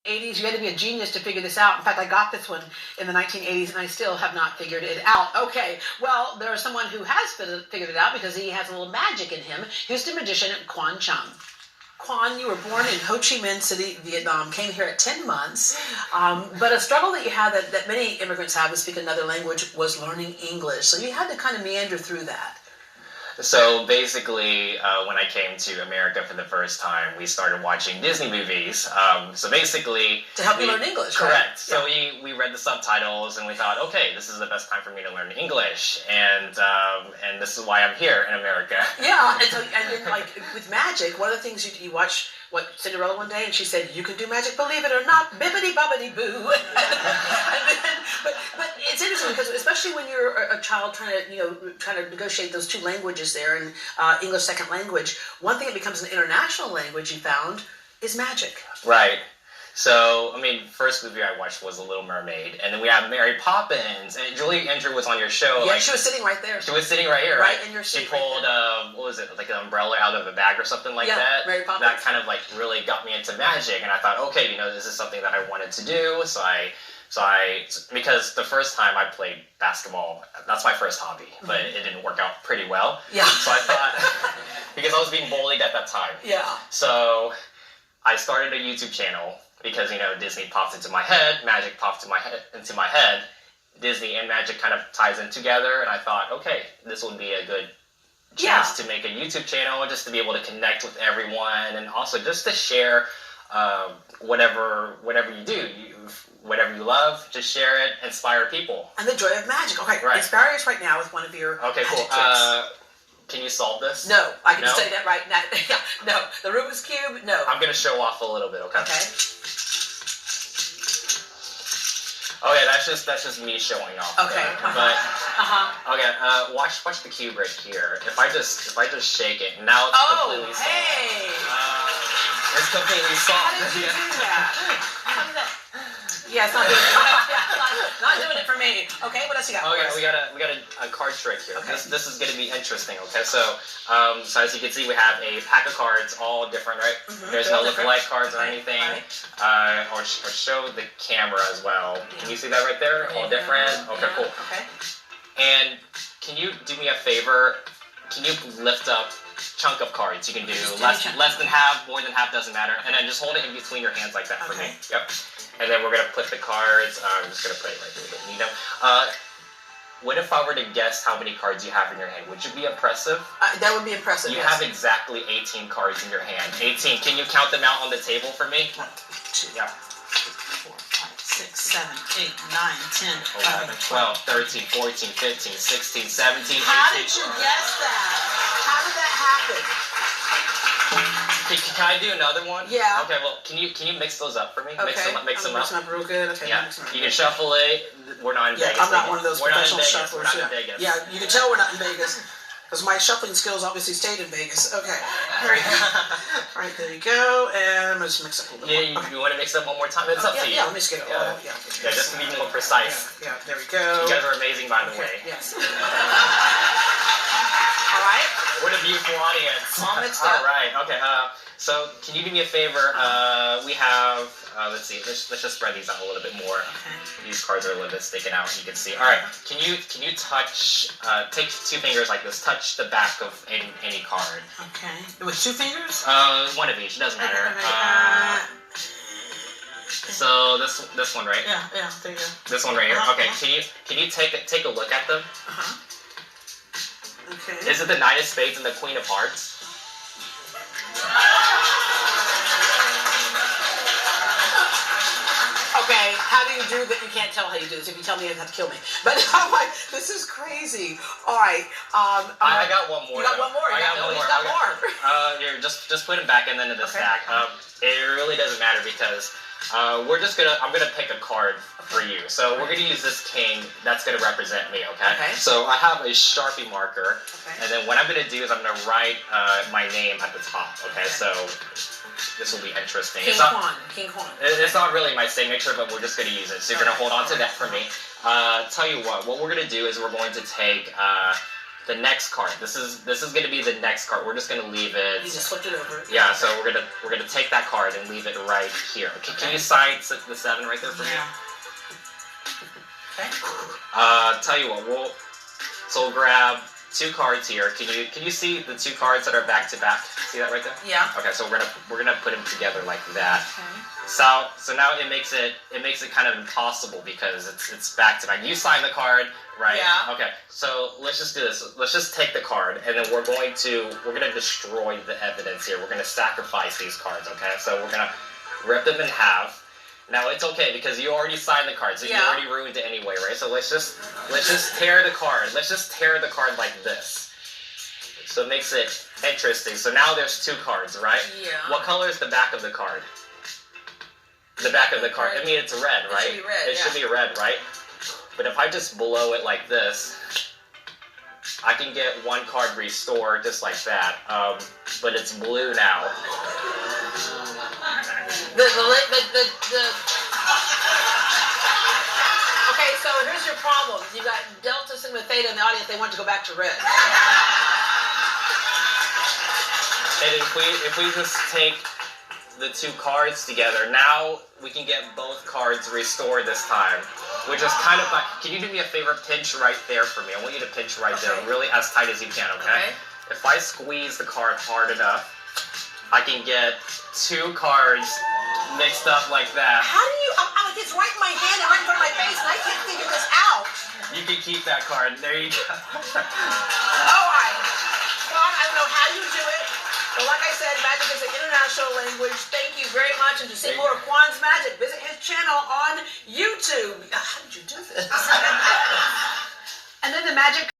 80s, you had to be a genius to figure this out. In fact, I got this one in the 1980s, and I still have not figured it out. Okay, well, there's someone who has figured it out because he has a little magic in him. Here's the magician, Quan Chung. Quan, you were born in Ho Chi Minh City, Vietnam, came here at 10 months, but a struggle that you had that many immigrants have who speak another language was learning English. So you had to kind of meander through that. So basically, when I came to America for the first time, we started watching Disney movies. So basically... To help you learn English, correct. Right? So we read the subtitles and we thought, okay, this is the best time for me to learn English. And this is why I'm here in America. Yeah, and then like with magic, one of the things you watch... Cinderella one day, and she said, "You can do magic, believe it or not, bibbity bobbity boo." but it's interesting because especially when you're a child trying to negotiate those two languages there, and English second language, one thing that becomes an international language you found is magic. Right. So, I mean, first movie I watched was The Little Mermaid, and then we have Mary Poppins, and Julie Andrew was on your show. Yeah, she was sitting right there. She was sitting right here, right in your seat. She pulled, what was it, like an umbrella out of a bag or something like that? Mary Poppins. That kind of like really got me into magic, and I thought, okay, this is something that I wanted to do, so I because the first time I played basketball, that's my first hobby, but it didn't work out pretty well. Yeah. So I thought, because I was being bullied at that time. Yeah. So I started a YouTube channel. Because, Disney popped into my head, magic popped into my head, Disney and magic kind of ties in together, and I thought, okay, this would be a good chance to make a YouTube channel, just to be able to connect with everyone, and also just to share whatever you do, whatever you love, just share it, inspire people. And the joy of magic. Okay, right. Inspire us right now with one of your magic tricks. Can you solve this? No, I can say that right now. Yeah, no. The Rubik's Cube, no. I'm going to show off a little bit, okay? Okay. Okay, that's just me showing off. Okay. But okay, watch the cube right here. If I just shake it, now it's completely soft. Hey! It's completely soft. How did you do that? How did that? Yeah, it's not doing it. Not doing it for me. Okay, what else you got? Okay, we got a card trick here. Okay. This is gonna be interesting. Okay, so as you can see, we have a pack of cards, all different, right? There's no look-alike cards or anything. Right. Or show the camera as well. Can you see that right there? All different. Okay, cool. Okay. And can you do me a favor? Can you lift up chunk of cards? You can do less than half, more than half, doesn't matter. And then just hold it in between your hands like that for me. Yep. And then we're going to put the cards. I'm just going to put it right through. What if I were to guess how many cards you have in your hand? Would you be impressive? That would be impressive, You have exactly 18 cards in your hand. 18. Can you count them out on the table for me? 1, 2, yeah. 4, 5, 6, 7, 8, 9, 10, 11, 12, 13, 14, 15, 16, 17, 18. How did you guess that? How did that happen? Can I do another one? Yeah. Okay, well, can you mix those up for me? Okay. Mix them up. real good. Okay. Yeah. You can shuffle it. We're not in Vegas. I'm not one of those professional shufflers. We're not in Vegas. Yeah, you can tell we're not in Vegas. Because my shuffling skills obviously stayed in Vegas. Okay. All right, there you go. And I'm going to just mix it a little bit more. You want to mix it up one more time? It's up to you. Yeah, let me just get it all. Yeah, just to be more precise. Yeah, there we go. You guys are amazing, by the way. Yes. All right. What a beautiful audience. All mixed up. All right, okay. So, can you do me a favor? We have, let's see, let's just spread these out a little bit more. Okay. These cards are a little bit sticking out, you can see. All right, can you touch, take 2 fingers like this, touch the back of any card. Okay. With 2 fingers? One of each, doesn't matter. So this one, right? Yeah, there you go. This one right here. Okay, can you take a look at them? Okay. Is it the Knight of Spades and the Queen of Hearts? Okay, how do you do that? You can't tell how you do this. If you tell me, you have to kill me. But I'm like, this is crazy. All right. I got one more. You got one more. I got one more. You got more. Here, just put them back and then in the stack. It really doesn't matter because I'm gonna pick a card for you. So we're gonna use this king. That's gonna represent me. Okay. So I have a Sharpie marker, and then what I'm gonna do is I'm gonna write my name at the top. Okay. So this will be interesting. King Quan. It's not really my signature, but we're just gonna use it. So you're gonna hold on to that for me. Tell you what we're gonna do is we're going to take the next card. This is gonna be the next card. We're just gonna leave it. You just flipped it over. Yeah, so we're gonna take that card and leave it right here. Can you sign the 7 right there for me? Okay. Tell you what, we'll grab 2 cards here. Can you see the 2 cards that are back to back? See that right there? Yeah. Okay, so we're gonna put them together like that. Okay. So now it makes it kind of impossible because it's back to back. You sign the card, right? Yeah. Okay. So let's just do this. Let's just take the card and then we're gonna destroy the evidence here. We're gonna sacrifice these cards. Okay. So we're gonna rip them in half. Now it's okay because you already signed the card, so you already ruined it anyway, right? So let's just tear the card. Let's just tear the card like this. So it makes it interesting. So now there's 2 cards, right? Yeah. What color is the back of the card? The back of the card. I mean, it's red, right? It should be red. It should be red, right? But if I just blow it like this, I can get 1 card restored just like that. But it's blue now. Okay, so here's your problem. You got Delta Sigma Theta in the audience. They want to go back to red. And if we just take the 2 cards together, now we can get both cards restored this time. Which is kind of like, can you do me a favor, pinch right there for me? I want you to pinch right there, really as tight as you can, okay? If I squeeze the card hard enough, I can get 2 cards mixed up like that. How do you, it's right in my hand and right in front of my face and I can't figure this out. You can keep that card, there you go. Alright. Quan, I don't know how you do it. But like I said, magic is an international language. Thank you very much. And to see more of Quan's magic, visit his channel on YouTube. How did you do this? And then the magic